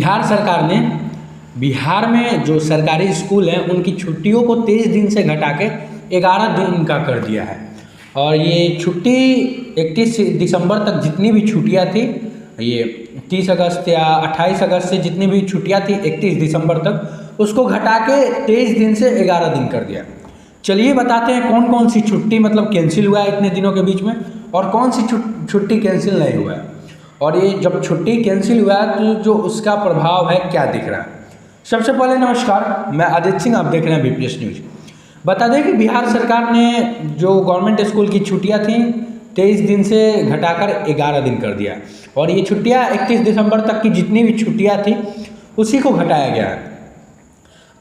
बिहार सरकार ने बिहार में जो सरकारी स्कूल हैं उनकी छुट्टियों को 23 दिन से घटा के 11 दिन का कर दिया है। और ये छुट्टी 31 दिसंबर तक जितनी भी छुट्टियां थी, ये 30 अगस्त या 28 अगस्त से जितनी भी छुट्टियां थी 31 दिसंबर तक, उसको घटा के 23 दिन से 11 दिन कर दिया। चलिए बताते हैं कौन कौन सी छुट्टी मतलब कैंसिल हुआ है इतने दिनों के बीच में, और कौन सी छुट्टी कैंसिल नहीं हुआ है, और ये जब छुट्टी कैंसिल हुआ है तो जो उसका प्रभाव है क्या दिख रहा है। सबसे पहले नमस्कार, मैं आदित्य सिंह, आप देख रहे हैं बीपीएस न्यूज। बता दें कि बिहार सरकार ने जो गवर्नमेंट स्कूल की छुट्टियां थीं 23 दिन से घटाकर 11 दिन कर दिया, और ये छुट्टियां 31 दिसंबर तक की जितनी भी छुट्टियां थी उसी को घटाया गया है।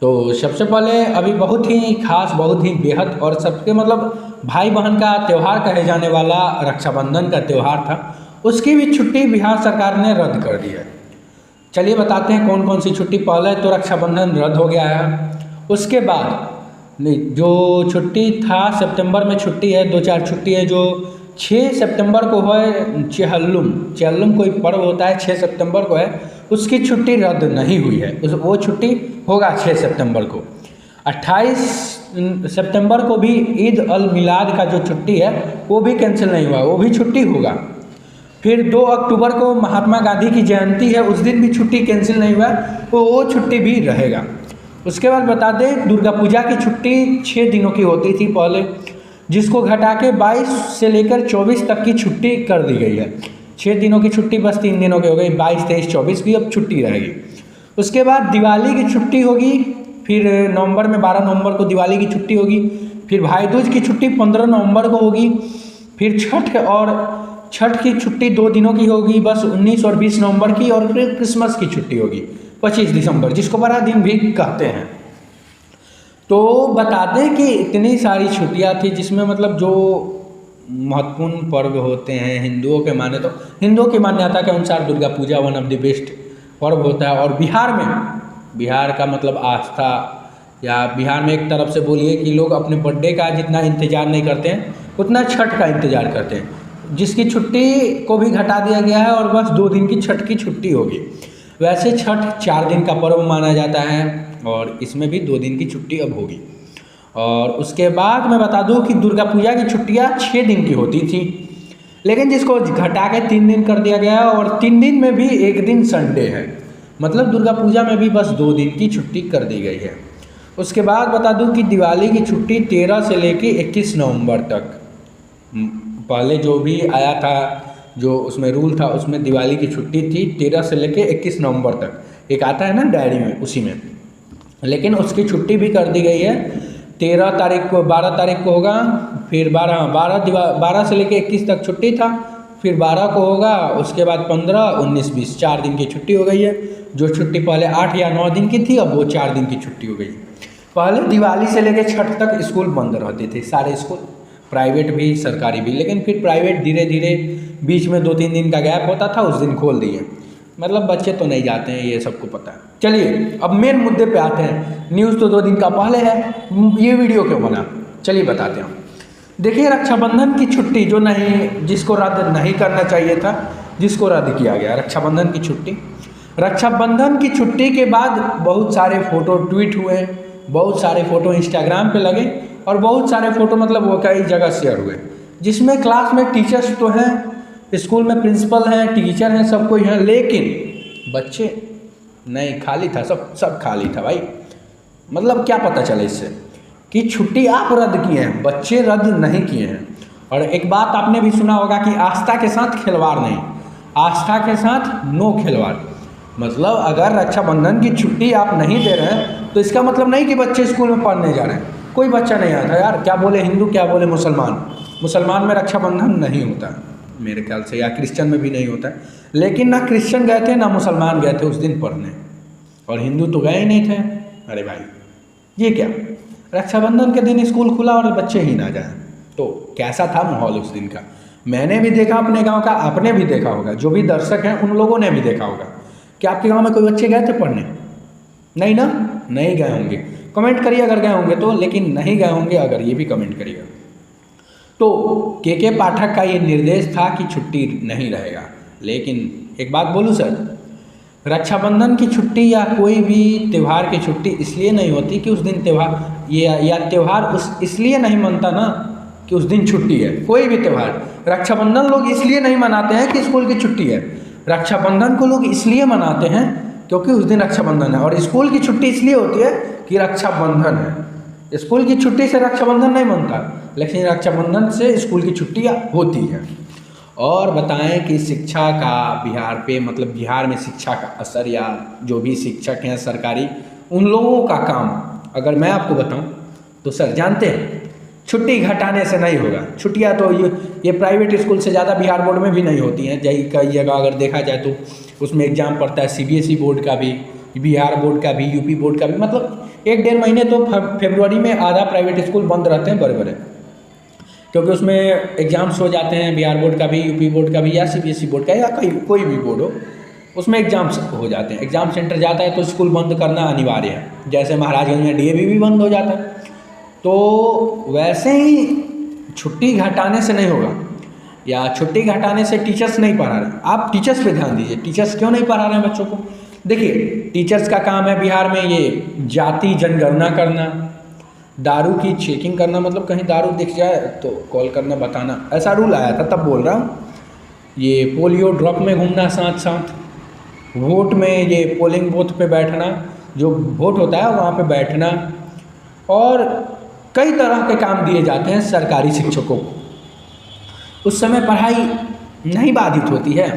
तो सबसे पहले अभी बहुत ही खास, बहुत ही बेहद और सबके मतलब भाई बहन का त्यौहार कहे जाने वाला रक्षाबंधन का त्यौहार था, उसकी भी छुट्टी बिहार सरकार ने रद्द कर दी है। चलिए बताते हैं कौन कौन सी छुट्टी। पहले तो रक्षाबंधन रद्द हो गया है, उसके बाद जो छुट्टी था सितंबर में छुट्टी है, 2-4 छुट्टी है। जो 6 सितंबर को है चेहल्लुम कोई पर्व होता है 6 सितंबर को है, उसकी छुट्टी रद्द नहीं हुई है, वो छुट्टी होगा 6 सितंबर को। 28 सितंबर को भी ईद अल मिलाद का जो छुट्टी है वो भी कैंसिल नहीं हुआ, वो भी छुट्टी होगा। फिर 2 अक्टूबर को महात्मा गांधी की जयंती है, उस दिन भी छुट्टी कैंसिल नहीं हुआ, तो वो छुट्टी भी रहेगा। उसके बाद बता दें दुर्गा पूजा की छुट्टी 6 दिनों की होती थी पहले, जिसको घटा के 22 से लेकर 24 तक की छुट्टी कर दी गई है। 6 दिनों की छुट्टी बस 3 दिनों की हो गई, 22, 23, 24 की अब छुट्टी रहेगी। उसके बाद दिवाली की छुट्टी होगी, फिर नवंबर में 12 नवंबर को दिवाली की छुट्टी होगी। फिर भाई दूज की छुट्टी 15 नवंबर को होगी। फिर छठ की छुट्टी 2 दिनों की होगी बस, 19 और 20 नवंबर की। और फिर क्रिसमस की छुट्टी होगी 25 दिसंबर, जिसको बड़ा दिन भी कहते हैं। तो बता दें कि इतनी सारी छुट्टियां थी जिसमें मतलब जो महत्वपूर्ण पर्व होते हैं हिंदुओं के माने तो हिंदुओं की मान्यता के अनुसार Durga Puja one of the best पर्व होता है। और बिहार का मतलब आस्था, या बिहार में एक तरफ से बोलिए कि लोग अपने बर्थडे का जितना इंतज़ार नहीं करते हैं उतना छठ का इंतज़ार करते हैं, जिसकी छुट्टी को भी घटा दिया गया है और बस 2 दिन की छठ की छुट्टी होगी। वैसे छठ 4 दिन का पर्व माना जाता है और इसमें भी 2 दिन की छुट्टी अब होगी। और उसके बाद मैं बता दूं कि दुर्गा पूजा की छुट्टियां 6 दिन की होती थी, लेकिन जिसको घटा के 3 दिन कर दिया गया, और 3 दिन में भी 1 दिन संडे है, मतलब दुर्गा पूजा में भी बस 2 दिन की छुट्टी कर दी गई है। उसके बाद बता दूं कि दिवाली की छुट्टी 13 से लेके 21 नवंबर तक, पहले जो भी आया था जो उसमें रूल था उसमें दिवाली की छुट्टी थी 13 से लेके 21 नवंबर तक, एक आता है ना डायरी में उसी में, लेकिन उसकी छुट्टी भी कर दी गई है। 13 तारीख को 12 तारीख को होगा, फिर 12 से लेके 21 तक छुट्टी था, फिर 12 को होगा, उसके बाद 15, 19, 20 4 दिन की छुट्टी हो गई है। जो छुट्टी पहले 8 या 9 दिन की थी अब वो 4 दिन की छुट्टी हो गई। पहले दिवाली से लेकर छठ तक स्कूल बंद रहते थे, सारे स्कूल, प्राइवेट भी सरकारी भी, लेकिन फिर प्राइवेट धीरे धीरे बीच में 2-3 दिन का गैप होता था, उस दिन खोल दिए, मतलब बच्चे तो नहीं जाते हैं, ये सबको पता है। चलिए अब मेन मुद्दे पे आते हैं। न्यूज़ तो 2 दिन का पहले है, ये वीडियो क्यों बना, चलिए बताते हैं। देखिए रक्षाबंधन की छुट्टी जो जिसको रद्द नहीं करना चाहिए था, जिसको रद्द किया गया रक्षाबंधन की छुट्टी। रक्षाबंधन की छुट्टी के बाद बहुत सारे फ़ोटो ट्वीट हुए, बहुत सारे फ़ोटो इंस्टाग्राम पे लगे, और बहुत सारे फ़ोटो मतलब वो कई जगह शेयर हुए, जिसमें क्लास में टीचर्स तो हैं, स्कूल में प्रिंसिपल हैं, टीचर हैं, सब कोई हैं, लेकिन बच्चे नहीं, खाली था, सब खाली था भाई। मतलब क्या पता चले इससे कि छुट्टी आप रद्द किए हैं, बच्चे रद्द नहीं किए हैं। और एक बात आपने भी सुना होगा कि आस्था के साथ खिलवाड़ नहीं, आस्था के साथ नो खिलवाड़। मतलब अगर रक्षाबंधन की छुट्टी आप नहीं दे रहे हैं तो इसका मतलब नहीं कि बच्चे स्कूल में पढ़ने जा रहे हैं। कोई बच्चा नहीं आता यार, क्या बोले हिंदू क्या बोले मुसलमान में रक्षाबंधन नहीं होता मेरे ख्याल से, या क्रिश्चियन में भी नहीं होता है। लेकिन ना क्रिश्चियन गए थे ना मुसलमान गए थे उस दिन पढ़ने, और हिंदू तो गए ही नहीं थे। अरे भाई ये क्या, रक्षाबंधन के दिन स्कूल खुला और बच्चे ही ना जाए, तो कैसा था माहौल उस दिन का। मैंने भी देखा अपने गांव का, आपने भी देखा होगा, जो भी दर्शक हैं उन लोगों ने भी देखा होगा। क्या आपके गांव में कोई बच्चे गए थे पढ़ने? नहीं ना, नहीं गए होंगे, कमेंट करिए अगर गए होंगे तो, लेकिन नहीं गए होंगे अगर, ये भी कमेंट करिएगा। तो के पाठक का ये निर्देश था कि छुट्टी नहीं रहेगा। लेकिन एक बात बोलूँ सर, रक्षाबंधन की छुट्टी या कोई भी त्यौहार की छुट्टी इसलिए नहीं होती कि उस दिन त्यौहार या त्यौहार इसलिए नहीं मनता ना कि उस दिन छुट्टी है। कोई भी त्यौहार, रक्षाबंधन लोग इसलिए नहीं मनाते हैं कि स्कूल की छुट्टी है। रक्षाबंधन को लोग इसलिए मनाते हैं क्योंकि उस दिन रक्षाबंधन है। और स्कूल की छुट्टी इसलिए होती है कि रक्षाबंधन है। स्कूल की छुट्टी से रक्षाबंधन नहीं मनता, लेकिन रक्षाबंधन से स्कूल की छुट्टियाँ होती हैं। और बताएं कि शिक्षा का बिहार पे, मतलब बिहार में शिक्षा का असर या जो भी शिक्षक हैं सरकारी, उन लोगों का काम अगर मैं आपको बताऊं तो सर जानते हैं, छुट्टी घटाने से नहीं होगा। छुट्टियां तो ये प्राइवेट स्कूल से ज़्यादा बिहार बोर्ड में भी नहीं होती हैं। कई जगह अगर देखा जाए तो उसमें एग्ज़ाम पड़ता है CBSE बोर्ड का भी, बिहार बोर्ड का भी, UP बोर्ड का भी। मतलब 1-1.5 महीने तो फरवरी में आधा प्राइवेट स्कूल बंद रहते हैं बड़े बड़े, क्योंकि उसमें एग्ज़ाम्स हो जाते हैं। बिहार बोर्ड का भी, UP बोर्ड का भी, या CBSE बोर्ड का, या कोई भी बोर्ड हो, उसमें एग्ज़ाम्स हो जाते हैं। एग्ज़ाम सेंटर जाता है तो स्कूल बंद करना अनिवार्य है। जैसे महाराजगंज में DAV भी बंद हो जाता है, तो वैसे ही छुट्टी घटाने से नहीं होगा, या छुट्टी घटाने से टीचर्स नहीं पढ़ा रहे। आप टीचर्स पे ध्यान दीजिए, टीचर्स क्यों नहीं पढ़ा रहे हैं बच्चों को। देखिए, टीचर्स का काम है बिहार में ये जाति जनगणना करना, दारू की चेकिंग करना, मतलब कहीं दारू दिख जाए तो कॉल करना, बताना। ऐसा रूल आया था, तब बोल रहा हूँ। ये पोलियो ड्रॉप में घूमना, साथ साथ वोट में, ये पोलिंग बूथ पे बैठना, जो वोट होता है वहाँ पे बैठना, और कई तरह के काम दिए जाते हैं सरकारी शिक्षकों को। उस समय पढ़ाई नहीं बाधित होती है।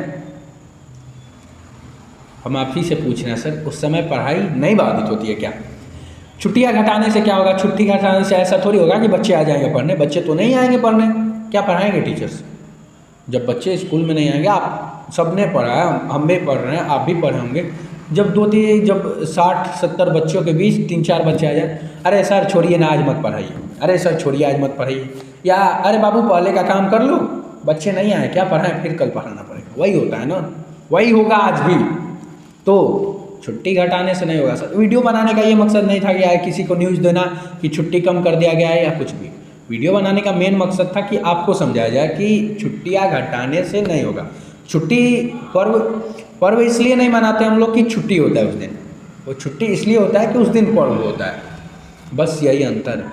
हम आप ही से पूछ रहे हैं सर, उस समय पढ़ाई नहीं बाधित होती है क्या? छुट्टियां घटाने से क्या होगा? छुट्टी घटाने से ऐसा थोड़ी होगा कि बच्चे आ जाएंगे पढ़ने। बच्चे तो नहीं आएंगे पढ़ने, क्या पढ़ाएंगे टीचर्स जब बच्चे स्कूल में नहीं आएंगे? आप सब ने पढ़ा है, हम भी पढ़ रहे हैं, आप भी पढ़े होंगे। जब 60-70 बच्चों के बीच 3-4 बच्चे आ जाए, अरे सर छोड़िए ना, आज मत पढ़ाइए, अरे सर छोड़िए आज मत पढ़ाइए, या अरे बाबू पहले का काम कर लो, बच्चे नहीं आए क्या पढ़ाएं, फिर कल पढ़ाना पड़ेगा। वही होता है ना, वही होगा आज भी। तो छुट्टी घटाने से नहीं होगा सर। वीडियो बनाने का ये मकसद नहीं था कि यार किसी को न्यूज़ देना कि छुट्टी कम कर दिया गया है या कुछ भी। वीडियो बनाने का मेन मकसद था कि आपको समझाया जाए कि छुट्टियां घटाने से नहीं होगा। छुट्टी पर्व इसलिए नहीं मनाते हम लोग कि छुट्टी होता है उस दिन, वो छुट्टी इसलिए होता है कि उस दिन पर्व होता है। बस यही अंतर है।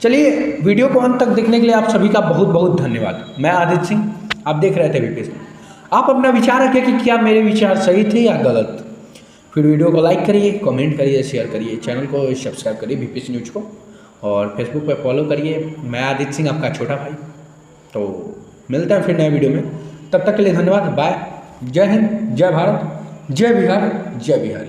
चलिए, वीडियो को अंत तक देखने के लिए आप सभी का बहुत बहुत धन्यवाद। मैं आदित्य सिंह, आप देख रहे थे VP न्यूज़। आप अपना विचार रखें कि क्या मेरे विचार सही थे या गलत। फिर वीडियो को लाइक करिए, कमेंट करिए, शेयर करिए, चैनल को सब्सक्राइब करिए VP न्यूज़ को, और फेसबुक पे फॉलो करिए। मैं आदित्य सिंह, आपका छोटा भाई। तो मिलते हैं फिर नए वीडियो में, तब तक के लिए धन्यवाद। बाय। जय हिंद, जय भारत, जय बिहार, जय बिहारी।